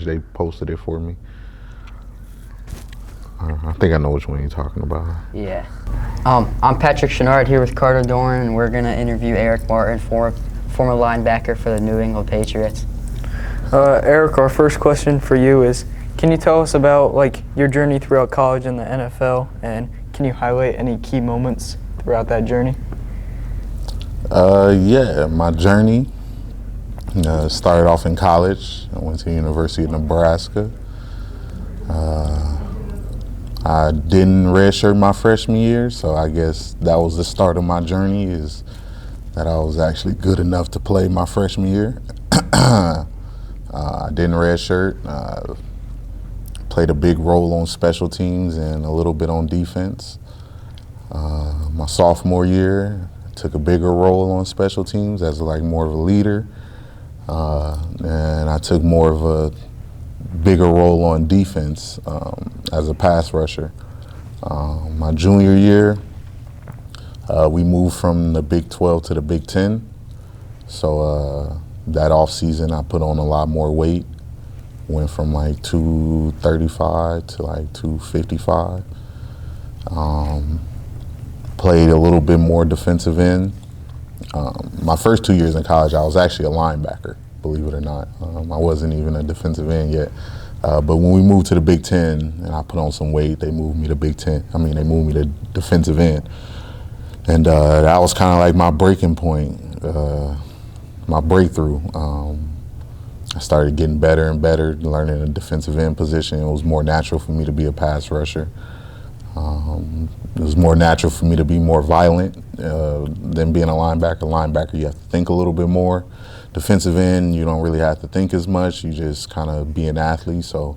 college. They posted it for me. I think I know which one you're talking about. Yeah. I'm Patrick Chenard here with Carter Doran, and we're going to interview Eric Martin, former linebacker for the New England Patriots. Eric, our first question for you is, can you tell us about your journey throughout college and the NFL, and can you highlight any key moments throughout that journey? Yeah, my journey started off in college. I went to the University of Nebraska. I didn't redshirt my freshman year, so I guess that was the start of my journey, is that I was actually good enough to play my freshman year. I didn't redshirt. Played a big role on special teams and a little bit on defense. My sophomore year, I took a bigger role on special teams as more of a leader. And I took more of a bigger role on defense as a pass rusher. My junior year, we moved from the Big 12 to the Big 10. So that off season, I put on a lot more weight. Went from 235 to 255. Played a little bit more defensive end. My first 2 years in college, I was actually a linebacker, believe it or not. I wasn't even a defensive end yet. But when we moved to the Big 10 and I put on some weight, they moved me to they moved me to defensive end. And that was kind of my breaking point, my breakthrough. I started getting better and better, learning a defensive end position. It was more natural for me to be a pass rusher. It was more natural for me to be more violent than being a linebacker. Linebacker, you have to think a little bit more. Defensive end, you don't really have to think as much. You just kind of be an athlete. So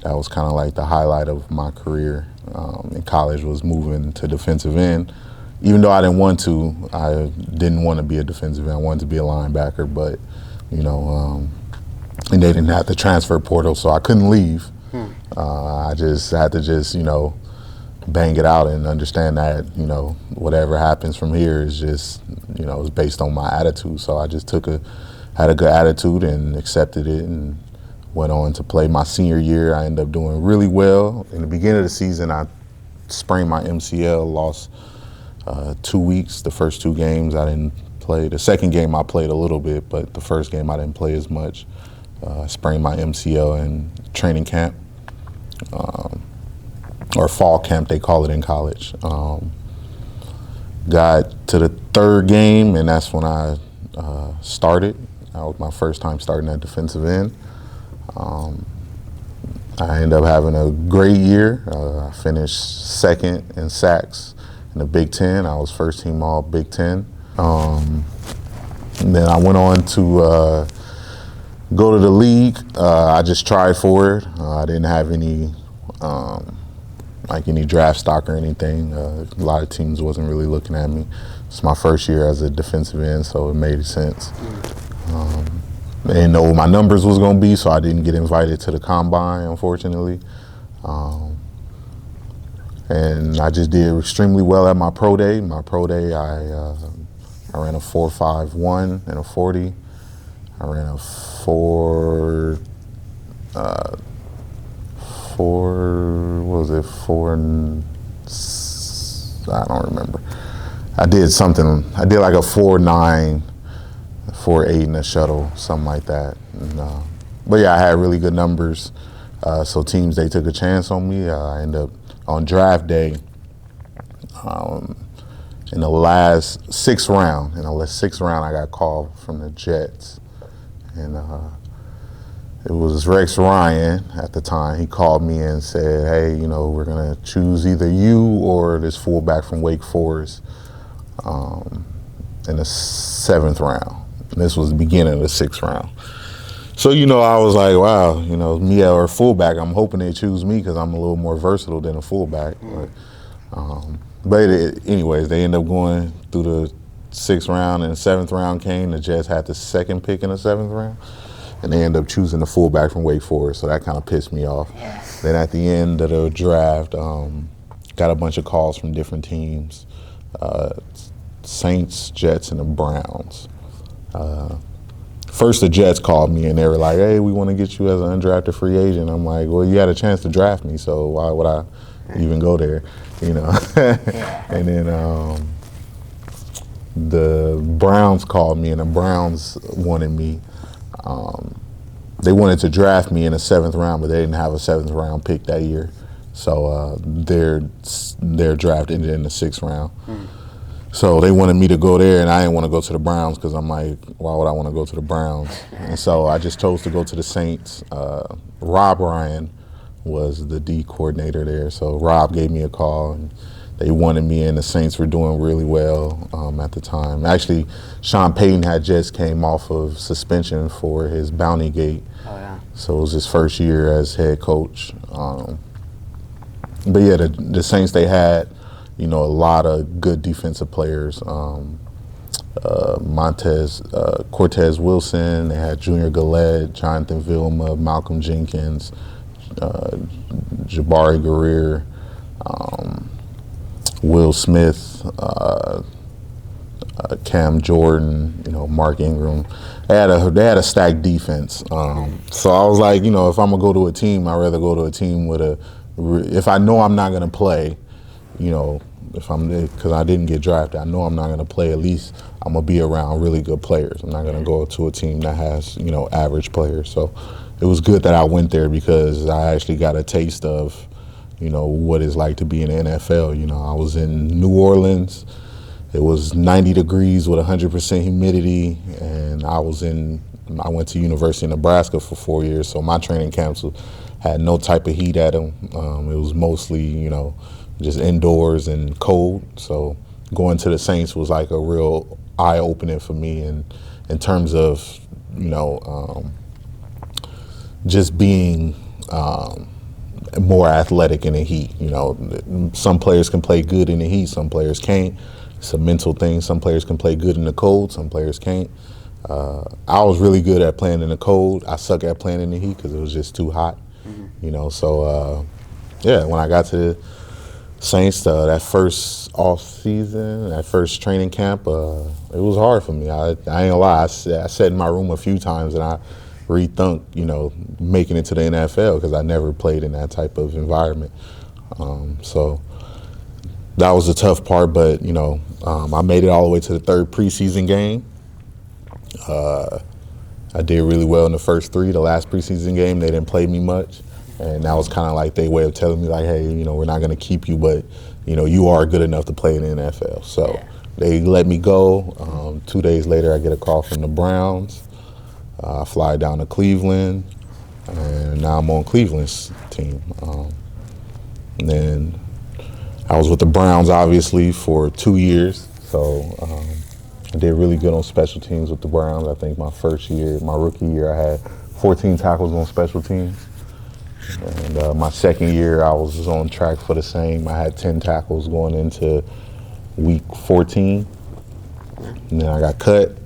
that was kind of the highlight of my career in college, was moving to defensive end. Even though I didn't want to, I didn't want to be a defensive end. I wanted to be a linebacker, but and they didn't have the transfer portal, so I couldn't leave. I just had to bang it out and understand that, whatever happens from here is just, is based on my attitude. So I just had a good attitude and accepted it and went on to play my senior year. I ended up doing really well. In the beginning of the season, I sprained my MCL, lost 2 weeks. The first 2 games I didn't play. The second game I played a little bit, but the first game I didn't play as much. I sprained my MCL in training camp. Or fall camp, they call it in college. Got to the 3rd game, and that's when I started. That was my first time starting at defensive end. I ended up having a great year. I finished 2nd in sacks in the Big 10. I was first team all Big 10. And then I went on to go to the league. I just tried for it. I didn't have any any draft stock or anything. A lot of teams wasn't really looking at me. It's my first year as a defensive end, so it made sense. I didn't know what my numbers was going to be, so I didn't get invited to the combine, unfortunately. And I just did extremely well at my pro day. My pro day, I ran a 4.51 and a 40. I ran a 4 and I don't remember. I did a 4.9, 4.8 in a shuttle, something like that. And, but yeah, I had really good numbers. So teams, they took a chance on me. I ended up on draft day in the last 6th round. In the last 6th round, I got called from the Jets. And it was Rex Ryan at the time. He called me and said, hey, we're going to choose either you or this fullback from Wake Forest in the 7th round. And this was the beginning of the 6th round. So, I was like, wow, me or fullback, I'm hoping they choose me because I'm a little more versatile than a fullback. But anyways, they ended up going through the 6th round, and the 7th round came. The Jets had the 2nd pick in the 7th round, and they ended up choosing the fullback from Wake Forest, so that kind of pissed me off. Yes. Then at the end of the draft, got a bunch of calls from different teams, Saints, Jets, and the Browns. first the Jets called me and they were like, "Hey, we want to get you as an undrafted free agent." I'm like, "Well, you had a chance to draft me, so why would I even go there?" You know. And then the Browns called me, and the Browns wanted me. They wanted to draft me in the 7th round, but they didn't have a 7th round pick that year. So their draft ended in the 6th round. So they wanted me to go there, and I didn't want to go to the Browns because I'm like, why would I want to go to the Browns? And so I just chose to go to the Saints. Rob Ryan was the D coordinator there. So Rob gave me a call, and they wanted me, and the Saints were doing really well at the time. Actually, Sean Payton had just came off of suspension for his bounty gate. Oh, yeah. So it was his first year as head coach. But yeah, the Saints, they had, a lot of good defensive players. Cortez Wilson, they had Junior Gillette, Jonathan Vilma, Malcolm Jenkins, Jabari Greer, Will Smith, Cam Jordan, Mark Ingram. They had a stacked defense. So I was like, if I'm gonna go to a team, I'd rather go to a team with if I know I'm not gonna play, because I didn't get drafted, I know I'm not gonna play. At least I'm gonna be around really good players. I'm not gonna go to a team that has, average players. So it was good that I went there because I actually got a taste of, what it's like to be in the NFL. I was in New Orleans. It was 90 degrees with 100% humidity, and I went to University of Nebraska for 4 years, so my training camps had no type of heat at them. It was mostly, just indoors and cold. So going to the Saints was like a real eye-opening for me, and in terms of, just being more athletic in the heat. Some players can play good in the heat, some players can't. It's a mental thing. Some players can play good in the cold, some players can't. I was really good at playing in the cold. I suck at playing in the heat because it was just too hot. So when I got to the Saints, that first off season, that first training camp, it was hard for me. I ain't gonna lie. I sat in my room a few times and I rethunk, making it to the NFL because I never played in that type of environment. So that was the tough part, but I made it all the way to the 3rd preseason game. I did really well in the first 3. The last preseason game, they didn't play me much, and that was kind of like their way of telling me, like, hey, we're not going to keep you, but you are good enough to play in the NFL. So they let me go. 2 days later, I get a call from the Browns. I fly down to Cleveland, and now I'm on Cleveland's team. And then I was with the Browns, obviously, for 2 years. So I did really good on special teams with the Browns. I think my rookie year, I had 14 tackles on special teams. And my second year, I was on track for the same. I had 10 tackles going into week 14. And then I got cut.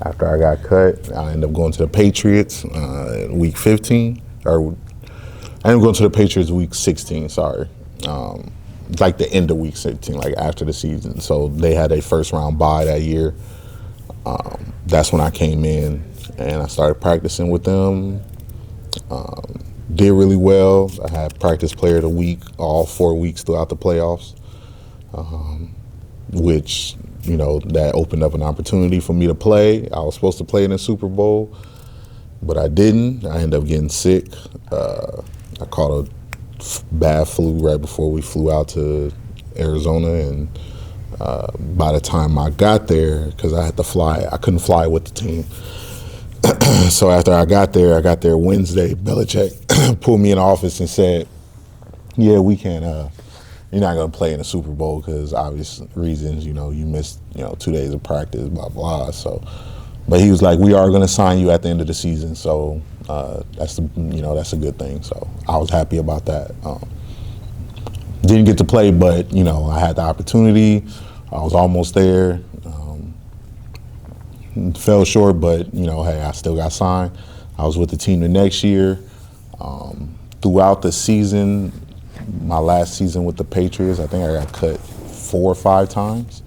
After I got cut, I ended up going to the Patriots week 15. I ended up going to the Patriots week 16, sorry. Like the end of week 16, like after the season. So they had a first round bye that year. That's when I came in and I started practicing with them. Did really well. I had practice player of the week all 4 weeks throughout the playoffs, which, that opened up an opportunity for me to play. I was supposed to play in the Super Bowl, but I didn't. I ended up getting sick. I caught a bad flu right before we flew out to Arizona, and by the time I got there, because I had to fly, I couldn't fly with the team. So after I got there Wednesday. Belichick pulled me in the office and said, "Yeah, we can't. You're not gonna play in the Super Bowl because obvious reasons. You missed 2 days of practice, blah blah." So, but he was like, "We are gonna sign you at the end of the season." So that's a good thing. So I was happy about that. Didn't get to play, but I had the opportunity. I was almost there. Fell short, but hey, I still got signed. I was with the team the next year. Throughout the season, my last season with the Patriots, I think I got cut 4 or 5 times.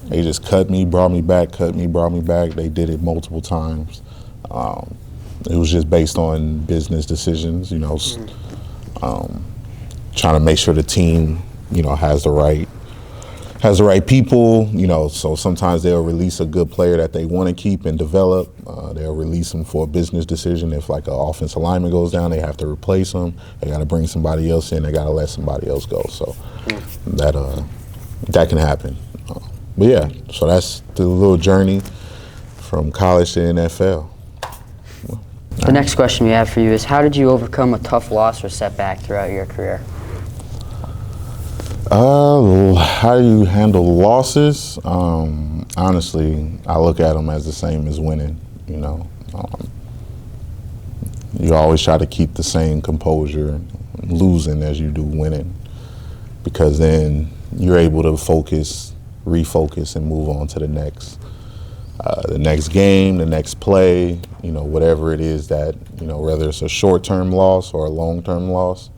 They just cut me, brought me back, cut me, brought me back. They did it multiple times. It was just based on business decisions, trying to make sure the team, has the right people, so sometimes they'll release a good player that they want to keep and develop. They'll release them for a business decision. If like an offensive lineman goes down, they have to replace them. They got to bring somebody else in. They got to let somebody else go. So that can happen. But yeah, so that's the little journey from college to NFL. The next question we have for you is, how did you overcome a tough loss or setback throughout your career? How do you handle losses? Honestly, I look at them as the same as winning, You always try to keep the same composure losing as you do winning, because then you're able to refocus, and move on to the next game, the next play, whatever it is that, whether it's a short-term loss or a long-term loss,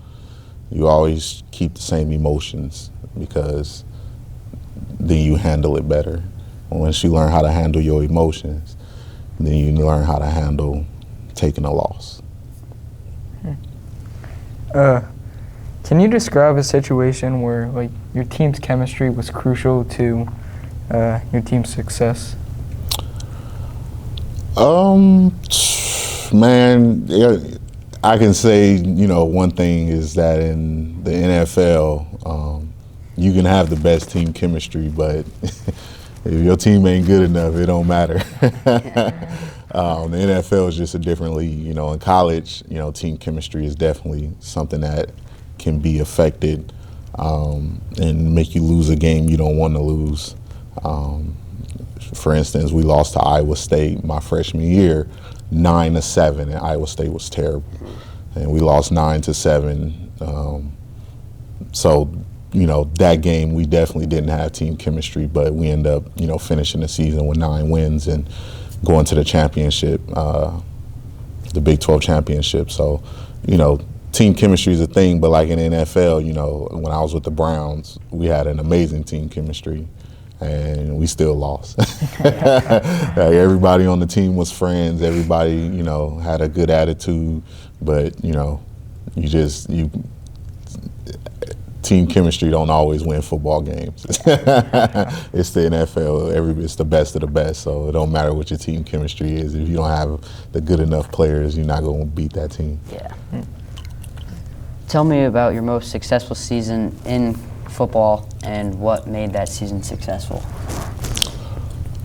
you always keep the same emotions, because then you handle it better. Once you learn how to handle your emotions, then you learn how to handle taking a loss. Can you describe a situation where like your team's chemistry was crucial to your team's success? Man, I can say, one thing is that in the NFL, you can have the best team chemistry, but if your team ain't good enough, it don't matter. The NFL is just a different league. In college, team chemistry is definitely something that can be affected and make you lose a game you don't want to lose. For instance, we lost to Iowa State my freshman year, 9-7, and Iowa State was terrible. And we lost 9-7. So, that game we definitely didn't have team chemistry, but we ended up, finishing the season with 9 wins and going to the championship, the Big 12 championship. So, team chemistry is a thing, but like in the NFL, when I was with the Browns, we had an amazing team chemistry, and we still lost. Like, everybody on the team was friends. Everybody, had a good attitude, but team chemistry don't always win football games. It's the NFL. It's the best of the best, so it don't matter what your team chemistry is. If you don't have the good enough players, you're not going to beat that team. Yeah. Tell me about your most successful season in football and what made that season successful.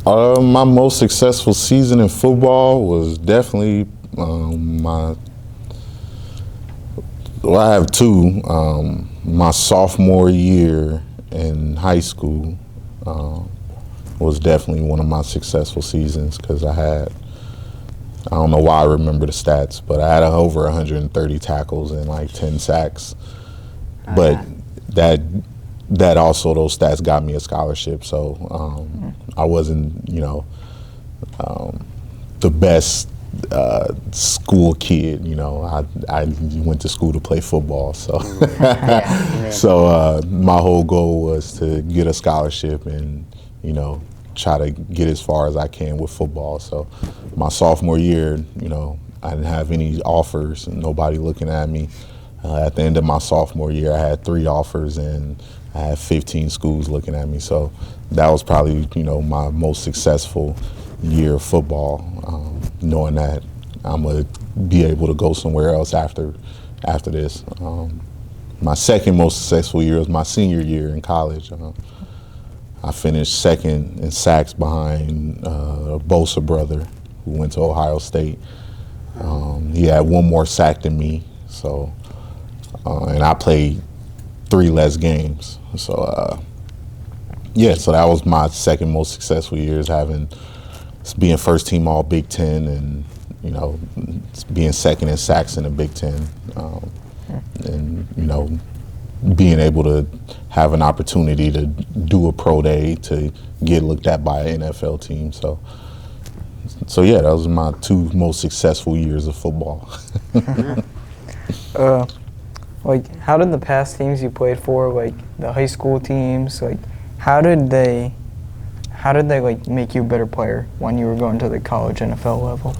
My most successful season in football was definitely I have two. My sophomore year in high school was definitely one of my successful seasons, because I don't know why I remember the stats, but I had over 130 tackles and like 10 sacks. But that also, those stats got me a scholarship. So I wasn't, the best school kid. I went to school to play football. So, my whole goal was to get a scholarship and, try to get as far as I can with football. So my sophomore year, I didn't have any offers and nobody looking at me. At the end of my sophomore year, I had 3 offers and I had 15 schools looking at me. So that was probably, my most successful year of football, knowing that I'm going to be able to go somewhere else after this. My second most successful year was my senior year in college. I finished second in sacks behind a Bosa brother who went to Ohio State. He had 1 more sack than me, so and I played 3 less games. So so that was my second most successful years, being first team All Big Ten and being second in sacks in the Big Ten, and being able to have an opportunity to do a pro day, to get looked at by an NFL team. So yeah, that was my 2 most successful years of football. How did the past teams you played for, like the high school teams, like how did they how did they like make you a better player when you were going to the college NFL level?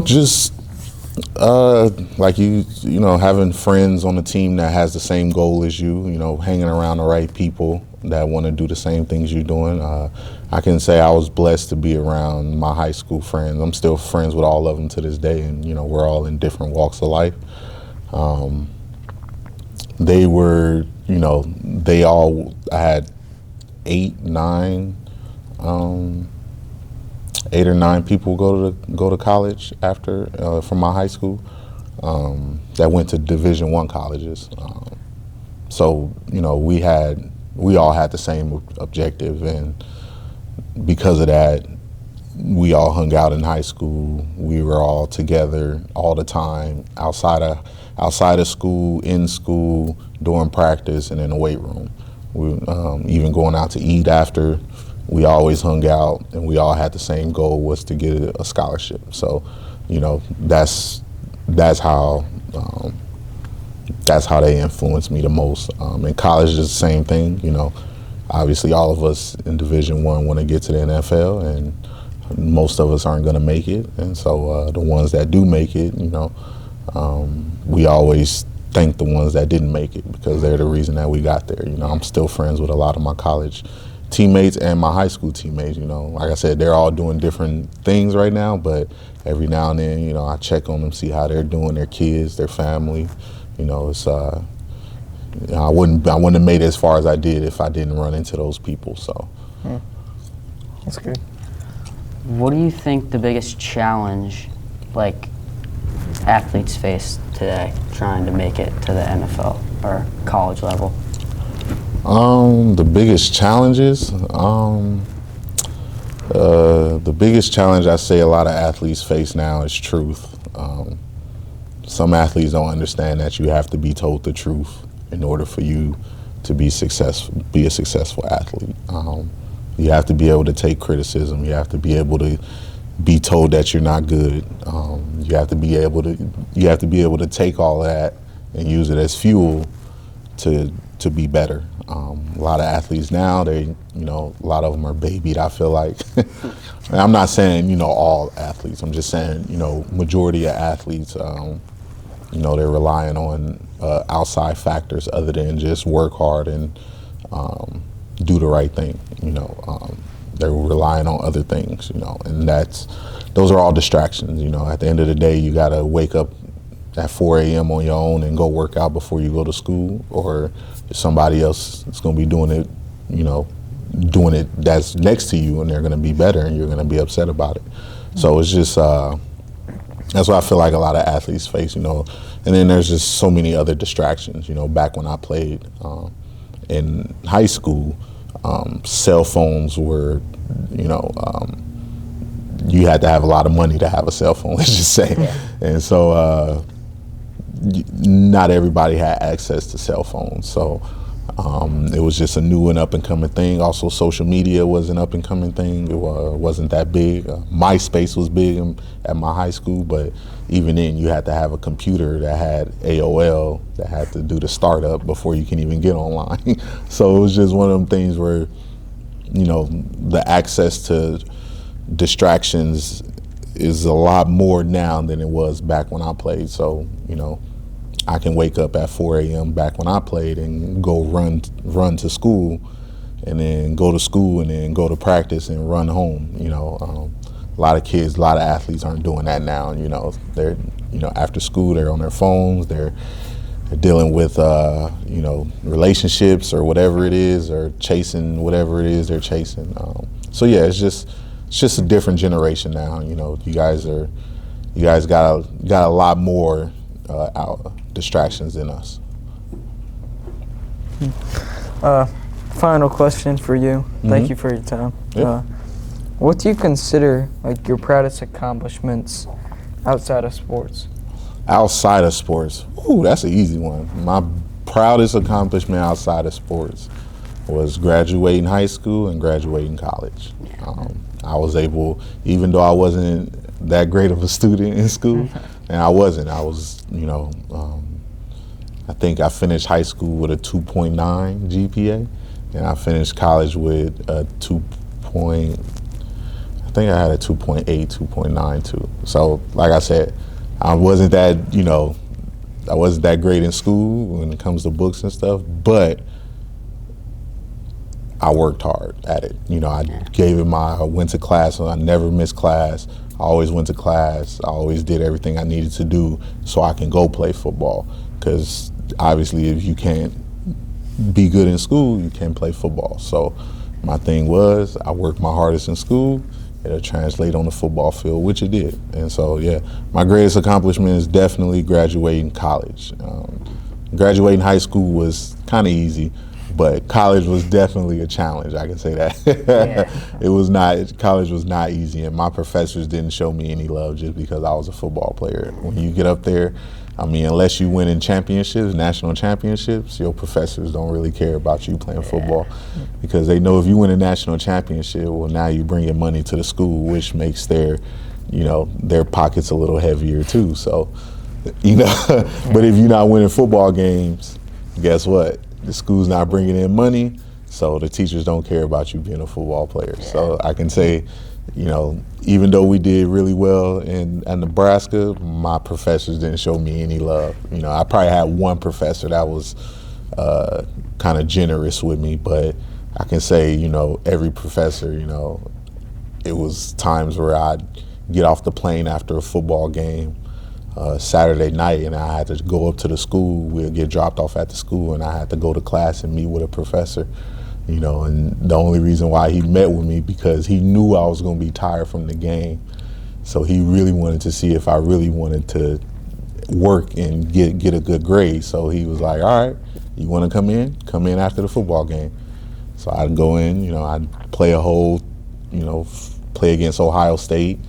Just like having friends on the team that has the same goal as you, hanging around the right people that want to do the same things you're doing. I can say I was blessed to be around my high school friends. I'm still friends with all of them to this day, and we're all in different walks of life. They were, I had eight or nine people go to college after from my high school that went to Division I colleges. So we all had the same objective, and because of that, we all hung out in high school. We were all together all the time, outside of school, in school, during practice, and in the weight room. We even going out to eat after. We always hung out, and we all had the same goal, was to get a scholarship. So, that's how they influenced me the most. In college, is the same thing. Obviously, all of us in Division I want to get to the NFL, and most of us aren't going to make it. And so, the ones that do make it, we always thank the ones that didn't make it, because they're the reason that we got there. I'm still friends with a lot of my college teammates and my high school teammates. Like I said, they're all doing different things right now, but every now and then, I check on them, see how they're doing, their kids, their family. It's I wouldn't have made it as far as I did if I didn't run into those people. So that's good. What do you think the biggest challenge, like, athletes face today trying to make it to the NFL or college level? The biggest challenges, the biggest challenge I say a lot of athletes face now is truth. Some athletes don't understand that you have to be told the truth in order for you to be a successful athlete. You have to be able to take criticism. You have to be able to be told that you're not good. You have to be able to take all of that and use it as fuel to be better. A lot of athletes now, a lot of them are babied, I feel like. And I'm not saying, all athletes. I'm just saying, majority of athletes, they're relying on outside factors other than just work hard and do the right thing. They're relying on other things, and those are all distractions. At the end of the day, you got to wake up at 4 a.m. on your own and go work out before you go to school, or if somebody else is going to be doing it that's next to you, and they're going to be better, and you're going to be upset about it. So it's just that's what I feel like a lot of athletes face, and then there's just so many other distractions. Back when I played in high school, cell phones were, you had to have a lot of money to have a cell phone, let's just say. Yeah. And so not everybody had access to cell phones. So it was just a new and up and coming thing. Also, social media was an up and coming thing. It wasn't that big. MySpace was big at my high school, but even then you had to have a computer that had AOL that had to do the startup before you can even get online. So it was just one of them things where, the access to distractions is a lot more now than it was back when I played. So, I can wake up at 4 a.m. back when I played and go run to school, and then go to school, and then go to practice and run home. A lot of kids, a lot of athletes aren't doing that now. They're, after school, they're on their phones, they're dealing with, relationships or whatever it is, or chasing whatever it is they're chasing. So yeah, it's just a different generation now. You guys got a lot more distractions than us. Final question for you. Mm-hmm. Thank you for your time. Yep. What do you consider like your proudest accomplishments outside of sports? Outside of sports, ooh, that's an easy one. My proudest accomplishment outside of sports was graduating high school and graduating college. I was able, even though I wasn't that great of a student in school, and I was, I think I finished high school with a 2.9 GPA, and I finished college with a I think I had a 2.8, 2.92. So, like I said, I wasn't that, I wasn't that great in school when it comes to books and stuff, but I worked hard at it. I gave it I went to class, and I never missed class. I always went to class. I always did everything I needed to do so I can go play football. Because obviously, if you can't be good in school, you can't play football. So my thing was, I worked my hardest in school. It'll translate on the football field, which it did. And so, yeah, my greatest accomplishment is definitely graduating college. Graduating high school was kind of easy, but college was definitely a challenge. I can say that. Yeah. College was not easy, and my professors didn't show me any love just because I was a football player. When you get up there, unless you win in championships, national championships, your professors don't really care about you playing football, because they know if you win a national championship, well, now you bring your money to the school, which makes their pockets a little heavier too. So, but if you're not winning football games, guess what? The school's not bringing in money, so the teachers don't care about you being a football player. So I can say, even though we did really well in Nebraska, my professors didn't show me any love. I probably had one professor that was kind of generous with me, but I can say, every professor, it was times where I'd get off the plane after a football game Saturday night, and I had to go up to the school. We'd get dropped off at the school, and I had to go to class and meet with a professor. And the only reason why he met with me, because he knew I was going to be tired from the game. So he really wanted to see if I really wanted to work and get a good grade. So he was like, all right, you want to come in? Come in after the football game. So I'd go in, I'd play play against Ohio State,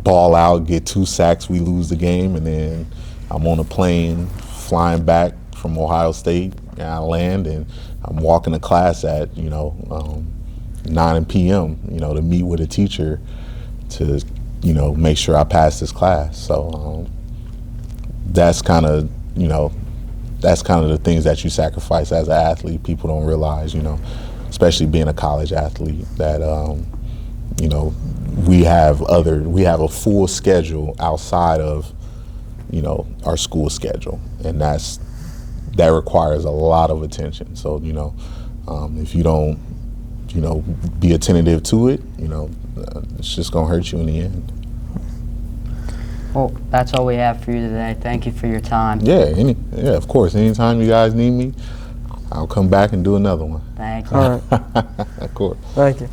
ball out, get 2 sacks, we lose the game, and then I'm on a plane flying back from Ohio State, and I land, and I'm walking to class at 9 p.m. To meet with a teacher to make sure I pass this class. So that's kind of the things that you sacrifice as an athlete. People don't realize, especially being a college athlete, that we have a full schedule outside of our school schedule, and that requires a lot of attention. So if you don't be attentive to it, it's just gonna hurt you in the end. Well, that's all we have for you today. Thank you for your time. Yeah, of course. Anytime you guys need me, I'll come back and do another one. Thank you. All right. Of course. Thank you.